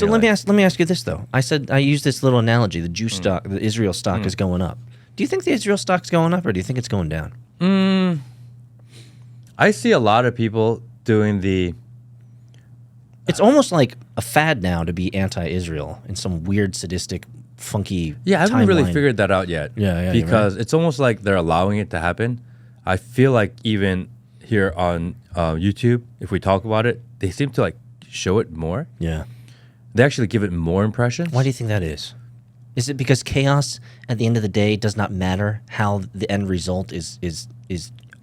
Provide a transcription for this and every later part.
So let me ask you this though. I used this little analogy. The Jew stock, the Israel stock is going up. Do you think the Israel stock's going up, or do you think it's going down? I see a lot of people doing the. It's almost like a fad now to be anti-Israel in some weird, sadistic, funky. Yeah, I haven't really timeline. figured that out yet. Yeah, Because it's almost like they're allowing it to happen. I feel like even here on YouTube, if we talk about it, they seem to like show it more. Yeah. They actually give it more impressions. Why do you think that is? Is it because chaos at the end of the day does not matter how the end result is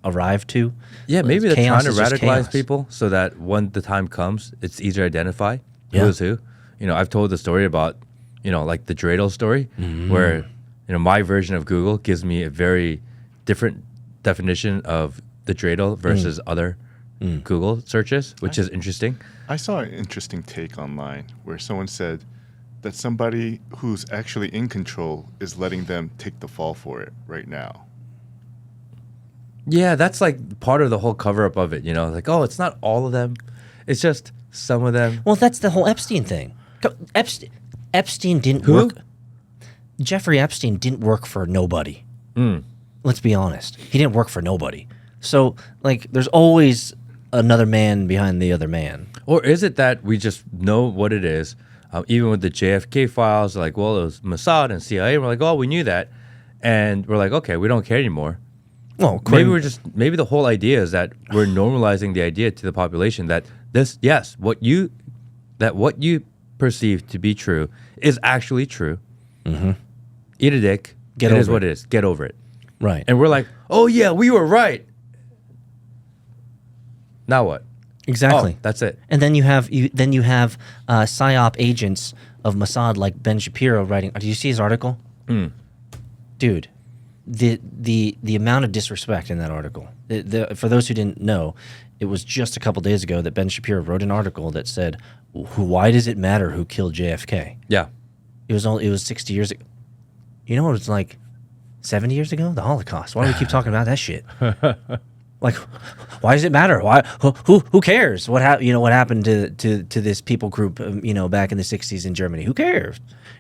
arrived to? Yeah, maybe they're Chaos trying to is just radicalize chaos. people so that when the time comes, it's easier to identify Yeah. who is who. You know, I've told the story about, you know, like the dreidel story, where, you know, my version of Google gives me a very different definition of the dreidel versus other Google searches, which is interesting. I saw an interesting take online where someone said that somebody who's actually in control is letting them take the fall for it right now. Yeah, that's like part of the whole cover up of it, you know, like, oh, it's not all of them. It's just some of them. Well, that's the whole Epstein thing. Epstein didn't Who? work. Jeffrey Epstein didn't work for nobody. Let's be honest. He didn't work for nobody. So, like, there's always another man behind the other man. Or is it that we just know what it is? Even with the JFK files, like, well, it was Mossad and CIA. We're like, oh, we knew that. And we're like, okay, we don't care anymore. Well, Maybe the whole idea is that we're normalizing the idea to the population that what you perceive to be true is actually true. Eat a dick. Get it over is what it. it is. Get over it. right. And we're like, oh yeah, we were right. Now what? Exactly. Oh, that's it. And then you have psyop agents of Mossad like Ben Shapiro writing. Did you see his article? Dude, the amount of disrespect in that article. For those who didn't know, it was just a couple days ago that Ben Shapiro wrote an article that said, "Why does it matter who killed JFK?" Yeah. It was 60 years ago. You know what it's like 70 years ago? The Holocaust. Why do we keep talking about that shit? Like, why does it matter? Why? Who cares? What happened to this people group? Back in the 60s in Germany. Who cares?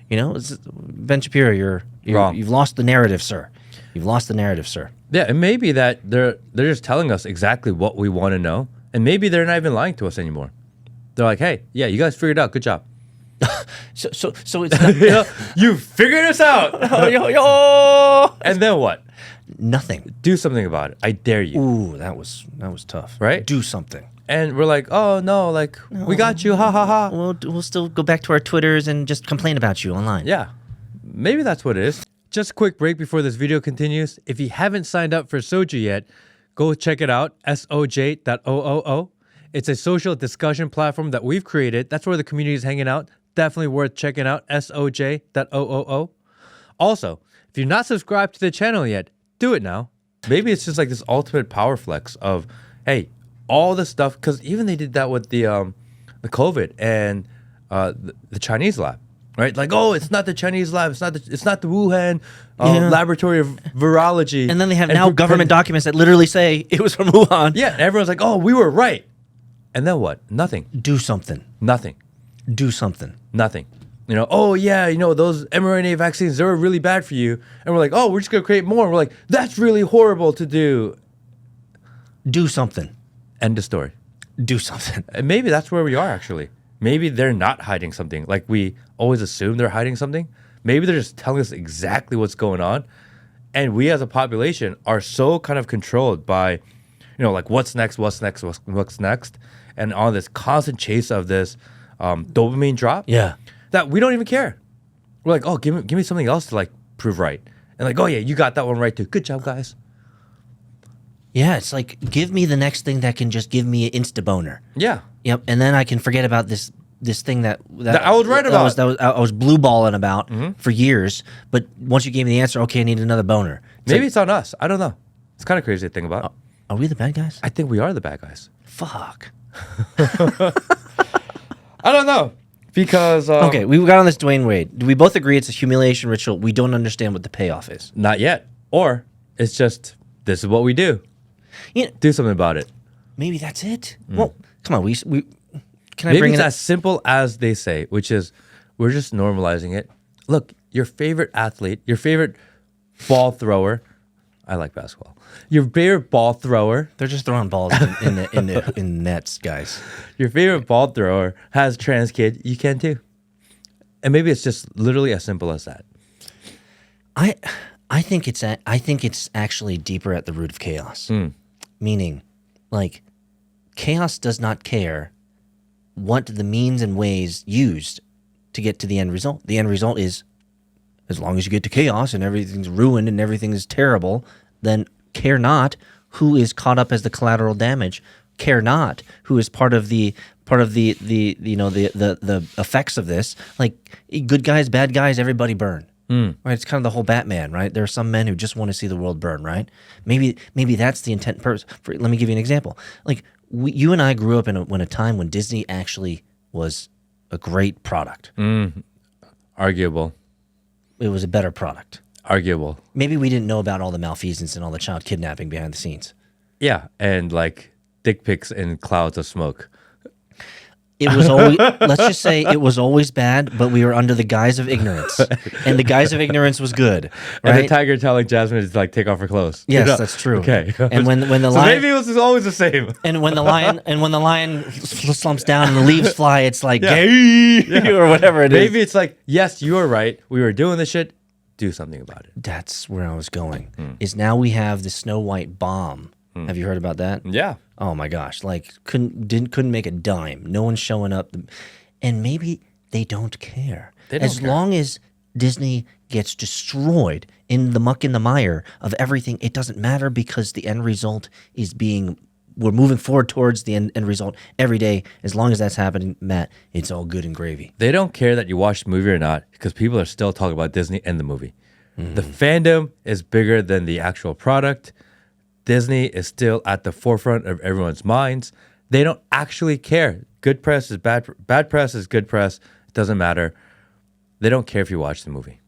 Ben Shapiro, you're Wrong. You've lost the narrative, sir. You've lost the narrative, sir. Yeah, and maybe that they're just telling us exactly what we want to know, and maybe they're not even lying to us anymore. They're like, hey, yeah, you guys figured it out. Good job. So it's not, You figured us out. yo. And then what? Nothing. Do something about it. I dare you. Ooh, that was tough. Right? Do something. And we're like, oh no, like we got you, ha ha ha. We'll still go back to our Twitters and just complain about you online. Yeah, maybe that's what it is. Just a quick break before this video continues. If you haven't signed up for Soju yet, go check it out, soj.oo. It's a social discussion platform that we've created. That's where the community is hanging out. Definitely worth checking out, soj.oo. Also, if you're not subscribed to the channel yet, do it now. Maybe it's just like this ultimate power flex of, hey, all the stuff, because even they did that with the COVID and the Chinese lab. Right, like, oh, it's not the Chinese lab, it's not the Wuhan laboratory of virology. And then they have now government documents that literally say it was from Wuhan. Yeah, and everyone's like, oh, we were right. And then what? Nothing. Do something. Nothing. Do something. Nothing. Oh yeah, those mRNA vaccines, they were really bad for you. And we're like, oh, we're just gonna create more. And we're like, that's really horrible to do. Do something. End of story. Do something. And maybe that's where we are actually. Maybe they're not hiding something. Like we always assume they're hiding something. Maybe they're just telling us exactly what's going on. And we as a population are so kind of controlled by, like what's next. And on this constant chase of this dopamine drop. Yeah. That we don't even care. We're like, oh, give me something else to like prove right. And like, oh yeah, you got that one right too. Good job, guys. Yeah, it's like, give me the next thing that can just give me an insta-boner. Yeah. Yep, and then I can forget about this thing that I was right about. I was blue balling about for years. But once you gave me the answer, okay, I need another boner. Maybe it's on us. I don't know. It's kind of crazy to think about. Are we the bad guys? I think we are the bad guys. Fuck. I don't know. Because... okay, we got on this Dwayne Wade. Do we both agree it's a humiliation ritual? We don't understand what the payoff is. Not yet. Or it's just, this is what we do. Do something about it. Maybe that's it. Well, come on. can I Maybe bring it's it? as simple as they say, which is we're just normalizing it. Look, your favorite athlete, your favorite ball thrower. I like basketball. Your favorite ball thrower, They're just throwing balls in nets, guys. your favorite ball thrower has trans kid. You can too. And maybe it's just literally as simple as that. I think it's actually deeper at the root of chaos. Meaning, like, chaos does not care what the means and ways used to get to the end result. The end result is, as long as you get to chaos and everything's ruined and everything is terrible, then care not who is caught up as the collateral damage. Care not who is part of the effects of this. Like, good guys, bad guys, everybody burn. Right? It's kind of the whole Batman, right? There are some men who just want to see the world burn, right? Maybe that's the intent and purpose. Let me give you an example. Like, you and I grew up in a time when Disney actually was a great product. Arguable. It was a better product. Arguable. Maybe we didn't know about all the malfeasance and all the child kidnapping behind the scenes. Yeah. And like dick pics in clouds of smoke. It was always, let's just say it was always bad, but we were under the guise of ignorance. And the guise of ignorance was good, right? And the tiger telling Jasmine to like take off her clothes. Yes, You know? that's true. Okay. And when the So lion maybe it was always the same. and when the lion slumps down and the leaves fly, it's like Yeah. gay or whatever it is. Maybe it's like, yes, you were right. We were doing this shit. Do something about it. That's where I was going. Is now we have the Snow White bomb. Have you heard about that? Yeah. Oh my gosh! Like couldn't make a dime. No one's showing up, and maybe they don't care. As long as Disney gets destroyed in the muck and the mire of everything, it doesn't matter because the end result is we're moving forward towards the end result every day. As long as that's happening, Matt, it's all good and gravy. They don't care that you watched the movie or not because people are still talking about Disney and the movie. The fandom is bigger than the actual product. Disney is still at the forefront of everyone's minds. They don't actually care. Good press is bad press is good press. It doesn't matter. They don't care if you watch the movie.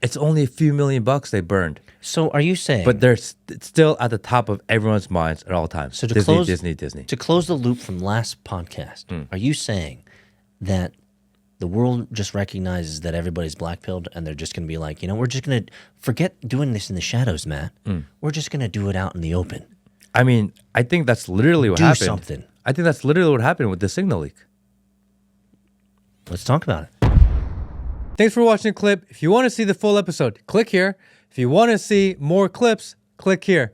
It's only a few $million they burned. So are you saying? But they're still at the top of everyone's minds at all times. So Disney. To close the loop from last podcast, are you saying that the world just recognizes that everybody's black-pilled and they're just going to be like, we're just going to forget doing this in the shadows, Matt. We're just going to do it out in the open. I mean, I think that's literally what happened. Do something. I think that's literally what happened with the signal leak. Let's talk about it. Thanks for watching the clip. If you want to see the full episode, click here. If you want to see more clips, click here.